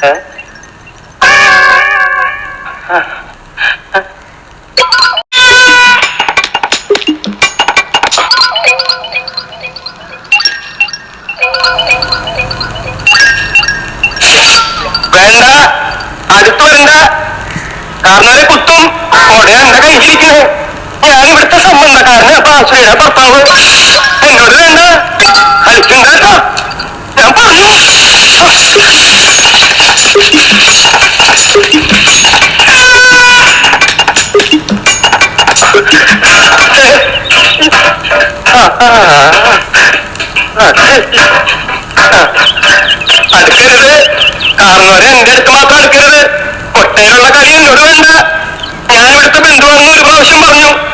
വേണ്ട, അടുത്ത് വരണ്ട. കാരണവരെ കുത്തും. ഓടെ എന്റെ കയ്യിലിരിക്കണേ. ഞാൻ ഇവിടുത്തെ സംബന്ധക്കാരന് ബാസുരയുടെ ഭർത്താവ്. എന്നോട് വേണ്ട, കളിക്കണ്ട. ഞാൻ പറഞ്ഞു. അടുക്കരുത്. കാരണവരെ എന്റെ അടുത്ത് മാത്രം അടുക്കരുത്. ഒട്ടേലുള്ള കളി എന്നോട് വേണ്ട. ഞാൻ ഇവിടുത്തെ ബന്ധുവാണെന്ന് ഒരു പ്രാവശ്യം പറഞ്ഞു.